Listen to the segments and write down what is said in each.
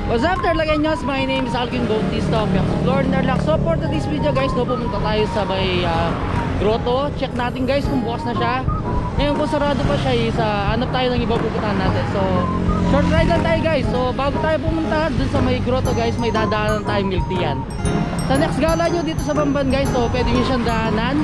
What's up, Tarlagueños? My name is Alvin Bautista of Explore Narlac. So for today's video guys, pumunta tayo sa may grotto. Check natin guys kung bukas na siya. Ngayon kung sarado pa siya, hanap tayo ng iba pupuntahan natin. So short ride lang tayo guys. So bago tayo pumunta dun sa may grotto guys, may dadaanan tayo milk tea yan. Sa next gala nyo dito sa Bamban guys, so pwede nyo siyang daanan.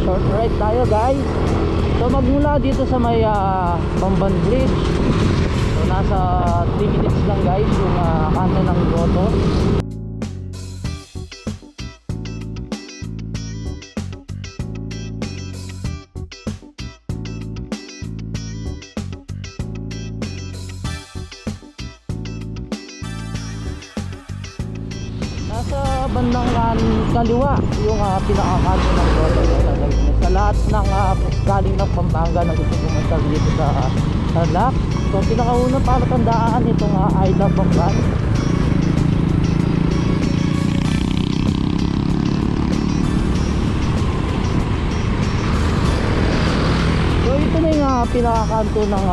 Short ride tayo guys. So magmula dito sa may Bamban Bridge. So nasa 3 minutes lang guys yung kanto ng grotto. Nasa bandang kaliwa yung pinakakanto ng grotto. Sa lahat ng galing ng Pampanga na gusto pumunta dito sa Tarlac. So pinakaunang palatandaan itong I Love Bamban. So ito na yung pinakakanto ng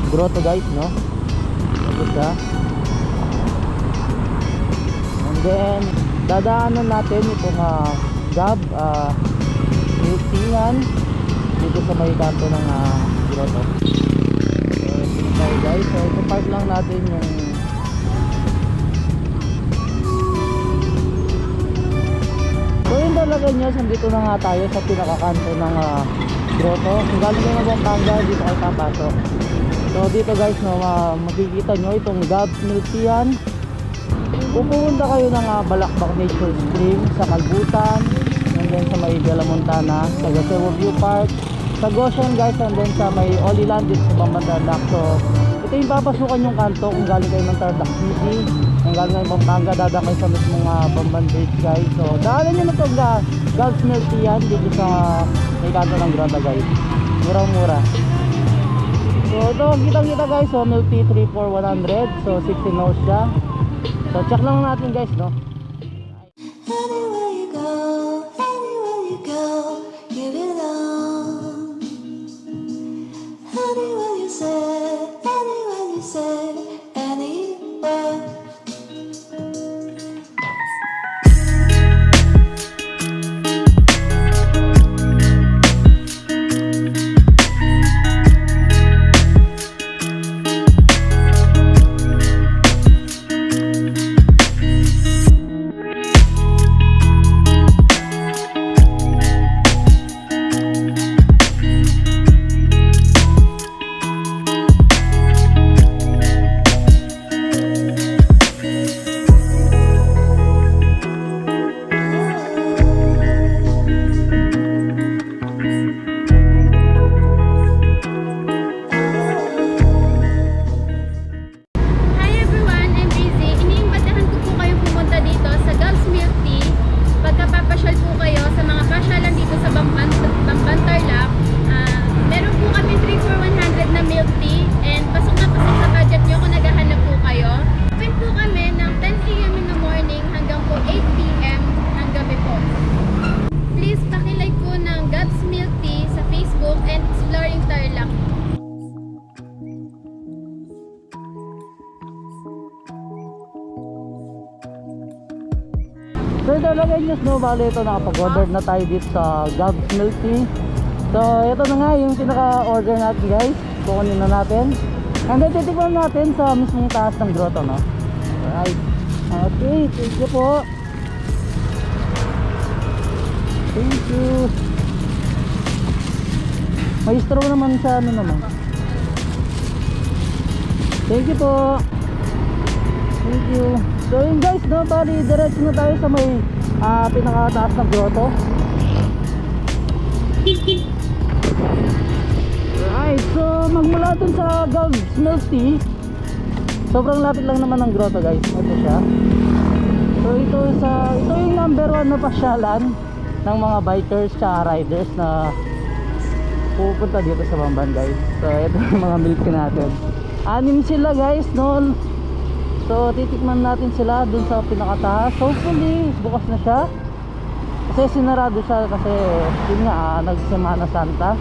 grotto guys, no? Ito siya. And then dadaanan natin itong gab Tingan dito sa may kanto ng grotto. So ito tayo guys. So ito park lang natin yung so yun talaga nyo. Nandito na nga tayo sa pinakakanto ng grotto. Kung galing nyo na Pampanga, dito kayo papasok. So dito guys, no, makikita nyo itong Gabs Milk Tea yan. Pupunta kayo ng Balakbak Nature Spring sa Kalbutan, and then sa may Bella Montana, sa Gasebo View Park, sa Goshen guys, and then sa may Oliland dito sa Bamban Tarlac. So ito yung papasukan yung kanto kung galing kayo ng Tarlac City, kung galing kayo ng Pampanga, dadaan kayo sa mismong Bamban Bridge guys. So daanan nyo na ito Gabs Milk Tea yan dito sa may kanto ng grotto guys. Murang mura. So ito kitang kita guys, so Milk Tea 3 for 100. So 16 ounce siya. So check lang natin guys, no? Anywhere you go, you belong. Anywhere you say, anywhere. So talaga news, no, bali ito nakapag-order na tayo dito sa Gabs Milk Tea. So ito na nga yung pinaka-order natin guys. Kukunin na natin. And then titikman natin sa mismong taas ng grotto, no. Alright. Okay, thank you po. Thank you. May straw naman sa ano naman. Thank you po. Thank you. So yun guys, no, bali diretso na tayo sa may pinakataas ng grotto. Alright, so magmula dun sa Gabs Milk Tea, sobrang lapit lang naman ng grotto guys. Ito siya. So ito yung number 1 na pasyalan ng mga bikers tsaka riders na pupunta dito sa Bamban guys. So ito yung mga milk natin. 6 sila guys no. So titikman natin sila dun sa pinakataas. Hopefully bukas na siya. Kasi sinarado siya kasi yun nga nagsemana Santa.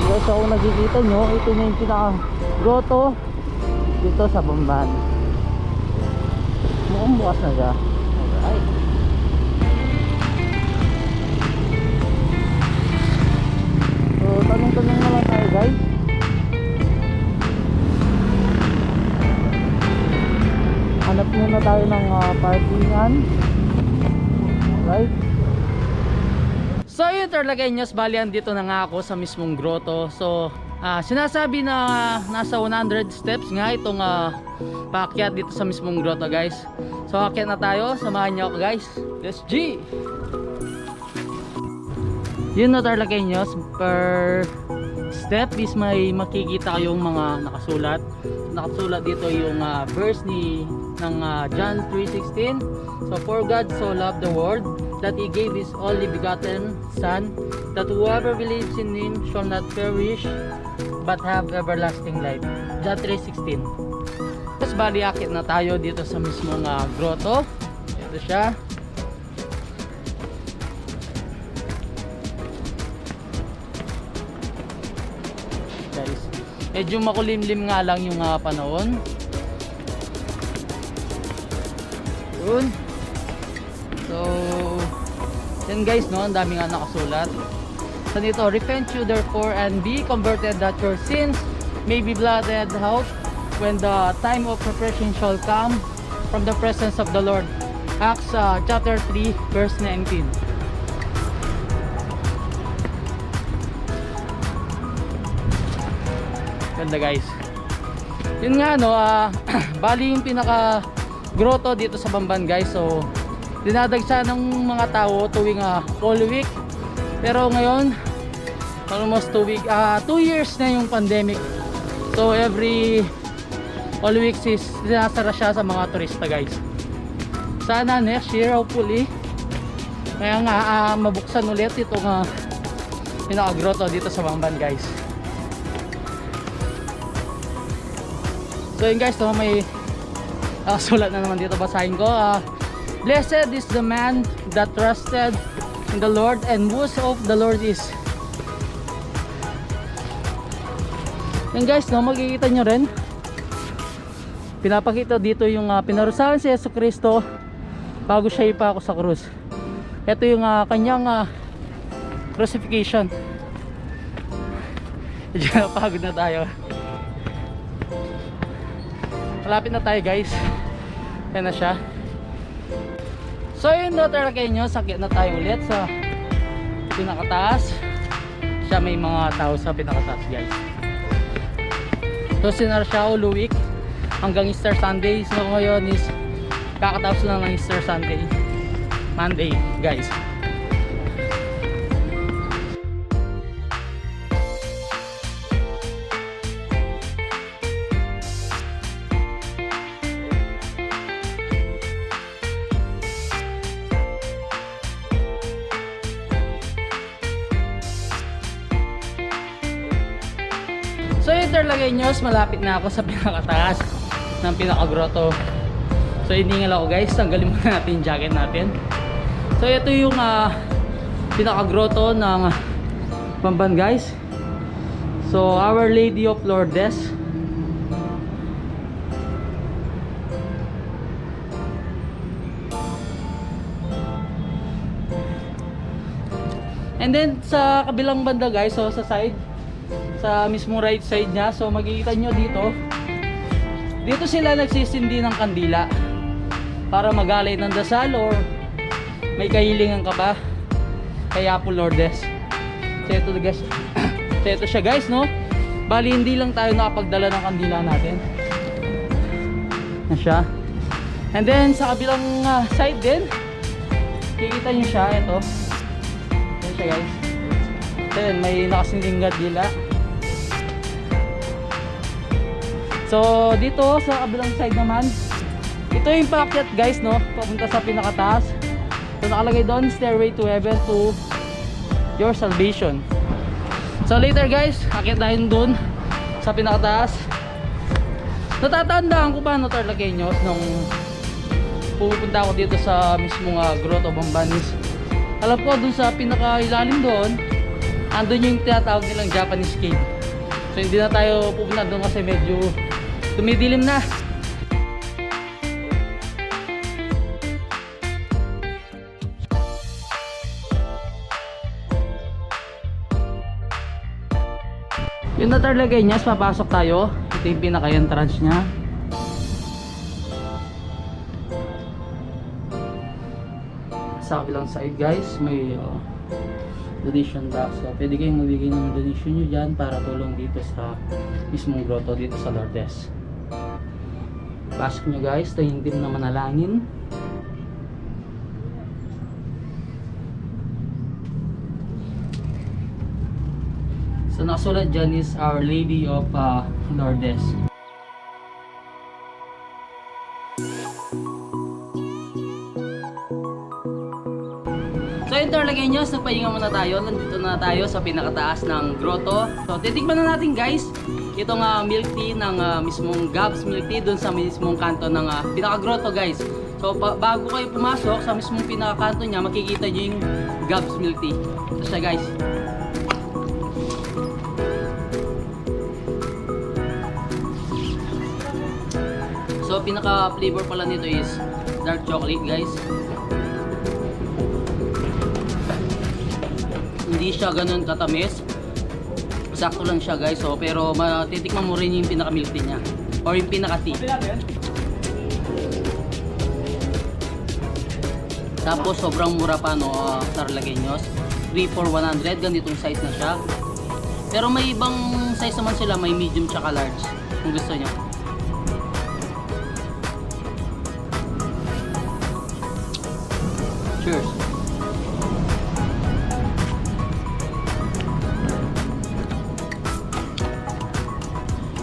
Guys, so kung nakikita nyo, ito na yung pinaka grotto dito sa Bamban. Mukhang bukas na siya. Alright. So tanong-tanong na lang tayo guys. Hanap muna tayo ng parkingan. Right? So yun Tarlagueños, balian dito na nga ako sa mismong grotto. So sinasabi na nasa 100 steps nga itong paakyat dito sa mismong grotto guys. So akyat na tayo, samahan niyo ako guys. Let's G! Yun na Tarlagueños, per step is may makikita kayong mga nakasulat. Nakasulat dito yung verse ng John 3:16. So for God so loved the world that He gave His only begotten Son, that whoever believes in Him shall not perish but have everlasting life. John 3:16. Tapos bali akit na tayo dito sa mismong grotto. Ito siya. Guys, medyo makulimlim nga lang yung panahon. Yun. So yan guys no, ang dami nga nakasulat. So dito, repent you therefore and be converted that your sins may be blotted out when the time of refreshing shall come from the presence of the Lord. Acts chapter 3 verse 19. Ganda guys. Yun nga no, bali yung pinaka grotto dito sa Bamban guys. So dinadagsa ng mga tao tuwing Holy Week. Pero ngayon almost 2 years na yung pandemic. So every Holy Week is sinasara siya sa mga turista guys. Sana next year hopefully kaya nga mabuksan ulit itong pinaka grotto dito sa Bamban guys. So yun guys no, may sulat na naman dito, basahin ko. Blessed is the man that trusted in the Lord and whose hope the Lord is. Yan guys no, makikita nyo rin pinapakita dito yung pinarusahan si Jesucristo bago siya ipako sa krus. Ito yung kanyang crucifixion. Medyo pagod na tayo. Malapit na tayo guys. Yan na siya. So yun no Tarlagueños, sakit na tayo ulit sa pinakataas. Siya may mga tao sa pinakataas guys. So sinar siya all week hanggang Easter Sunday. So ngayon is kakatapos lang ng Easter Sunday, Monday guys. So yung Tarlagueños, malapit na ako sa pinakataas ng pinakagrotto. So hiningal ako guys, tanggalin muna natin yung jacket natin. So ito yung pinakagrotto ng Bamban guys. So Our Lady of Lourdes. And then sa kabilang banda guys, so sa side, sa mismong right side niya, so makikita nyo dito sila nagsisindi ng kandila para magalay ng dasal or may kahilingan ka ba kay Apo Lourdes. So ito guys, so ito siya guys no, bali hindi lang tayo nakapagdala ng kandila natin na siya. And then sa kabilang side din, kikita nyo siya, ito siya guys. Then may nakasinding kandila. So dito sa kabilang side naman, ito yung paakyat guys no, papunta sa pinakataas. So nakalagay doon, stairway to heaven to your salvation. So later guys, akit tayo doon sa pinakataas. Natatandaan ko pa no Tarlaqueños nung pupunta ako dito sa mismong Grotto Bambanis. Alam ko doon sa pinakailalim doon, andun yung tinatawag nilang Japanese cave. So hindi na tayo pupunta doon kasi medyo tumidilim na. Yung na Tarlaqueños, papasok tayo. Ito yung pinaka-entrance nya. Sa kabilang side guys, may donation box. So pwede kayong magbigay ng donation nyo dyan para tulong dito sa mismong grotto, dito sa Lourdes. Pasok nyo guys, ito yung team na manalangin. So nakasulat dyan is Our Lady of Lourdes. So yung Tarlaqueños, nagpahinga muna tayo. Nandito na tayo sa pinakataas ng grotto. So titikman na natin guys itong milk tea ng mismong Gabs Milk Tea dun sa mismong kanto ng pinaka-grotto guys. So bago kayo pumasok sa mismong pinaka-kanto nya, makikita nyo yung Gabs Milk Tea. So siya guys. So pinaka flavor pala nito is dark chocolate guys. Hindi siya ganun katamis. Sakto lang siya guys. So pero matitikman mo rin yung pinaka milk tea niya or yung pinaka tea. Tapos sobrang mura pa no Tarlaqueños. 3 for 100, ganitong size na siya. Pero may ibang size naman sila, may medium tsaka large kung gusto niyo. Cheers.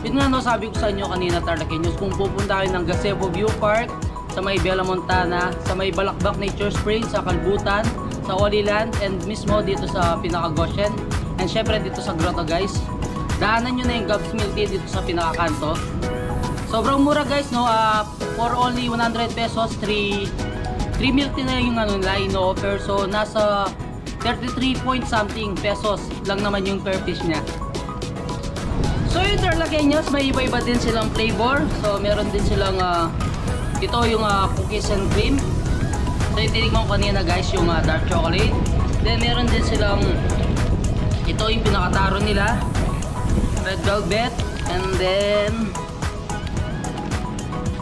Yun nga no, sabi ko sa inyo kanina Tarlaqueños, kung pupunta kayo ng Gazebo View Park, sa may Bella Montana, sa may Balakbak Nature Spring, sa Kalbutan, sa Oliland, and mismo dito sa pinaka-Goshen, and syempre dito sa grotto guys, daanan nyo na yung Gabs Milk Tea dito sa pinaka-kanto. Sobrang mura guys no, for only 100 pesos, 3 milk tea na yung nila ino-offer. So nasa 33 point something pesos lang naman yung per piece nya. So yung Tarlaqueños, may iba-iba din silang flavor. So meron din silang ito yung cookies and cream. So yung tinikman ko kanina guys, yung dark chocolate. Then meron din silang ito yung pinakataro nila, red velvet. And then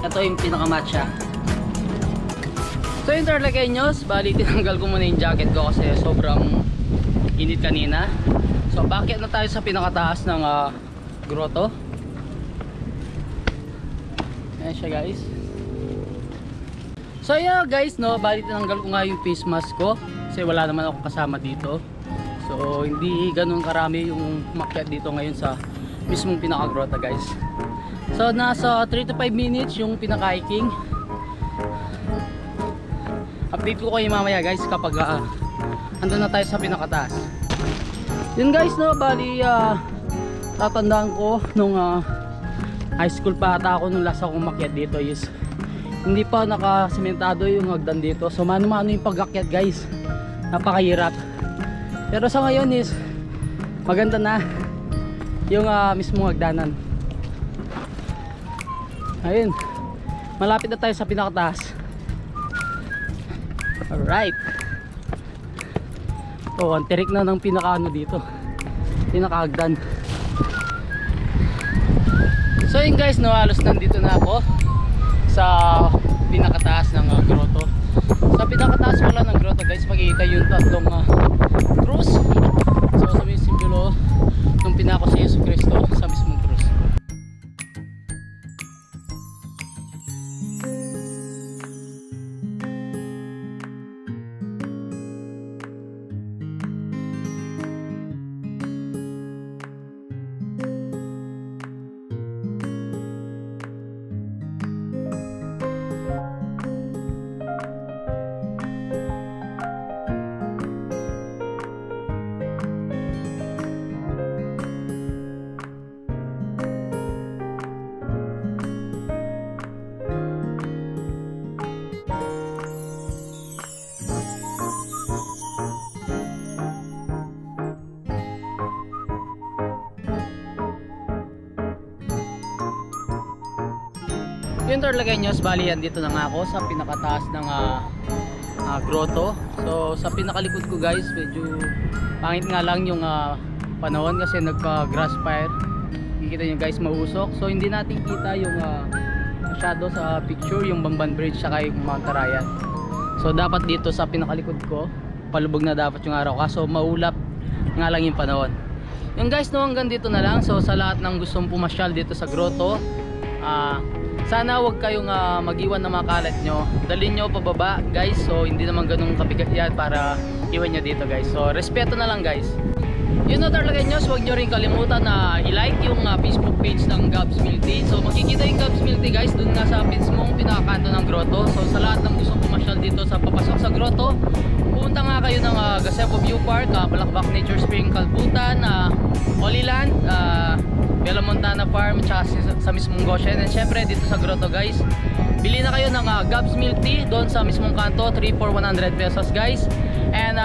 ito yung pinaka matcha. So yung Tarlaqueños, bali tinanggal ko muna yung jacket ko kasi sobrang init kanina. So bakit na tayo sa pinakataas ng grotto. Ayan siya guys. So yeah guys no, bali tinanggal ko nga yung face mask ko kasi wala naman ako kasama dito. So hindi ganun karami yung umakyat dito ngayon sa mismong pinaka-grotto guys. So nasa 3 to 5 minutes yung pinaka-hiking. Update ko kayo mamaya guys kapag andun na tayo sa pinakataas. Yun guys no, bali tatandaan ko nung high school pa ata ako nung last akong umakyat dito is hindi pa nakasementado yung hagdan dito. So mano-mano yung pag-akyat guys, napakahirap. Pero sa ngayon is maganda na yung mismong hagdanan. Ayun, malapit na tayo sa pinakataas. Alright. Oh, ang tirik na ng pinakaano dito, pinakahagdan. So yun guys no, halos nandito na ako sa pinakataas ng grotto. Sa pinakataas pala ng grotto guys, makikita yung tatlong krus. So sa may simbolo ng pinako si Yesu Cristo sa mismong krus. Yung Torlagueños, bali yan dito na nga ako sa pinakataas ng grotto. So sa pinakalikod ko guys, medyo pangit nga lang yung panahon kasi nagka grass fire. Kikita nyo guys, mausok. So hindi natin kita yung masyado sa picture, yung Bamban Bridge saka yung Mount Tarayan. So dapat dito sa pinakalikod ko, palubog na dapat yung araw, kaso maulap nga lang yung panahon. Yung guys, no, hanggang dito na lang. So sa lahat ng gustong pumasyal dito sa grotto, sana wag kayong mag-iwan ng mga kalat nyo, dalhin nyo pababa guys. So hindi naman ganun kabigat yan para iwan nyo dito guys. So respeto na lang guys. Yun na Torlagueños, huwag nyo rin kalimutan na i-like yung Facebook page ng Gabs Milty. So makikita yung Gabs Milty guys dun nga sa mismong pinakakanto ng grotto. So sa lahat ng gustong pumasyal dito sa papasok sa grotto, pumunta nga kayo ng Gazebo View Park, Balakbak Nature Spring, Kalputan, Holy Land, Bella Montana Farm, tsaka sa mismong Goshen. And syempre dito sa grotto guys, bili na kayo ng Gabs Milty doon sa mismong kanto, 3 for 100 pesos guys. And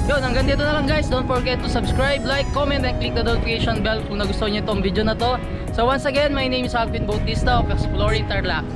yun, hanggang dito na lang guys. Don't forget to subscribe, like, comment, and click the notification bell kung nagustuhan nyo itong video na to. So once again, my name is Alvin Bautista of Exploring Tarlac.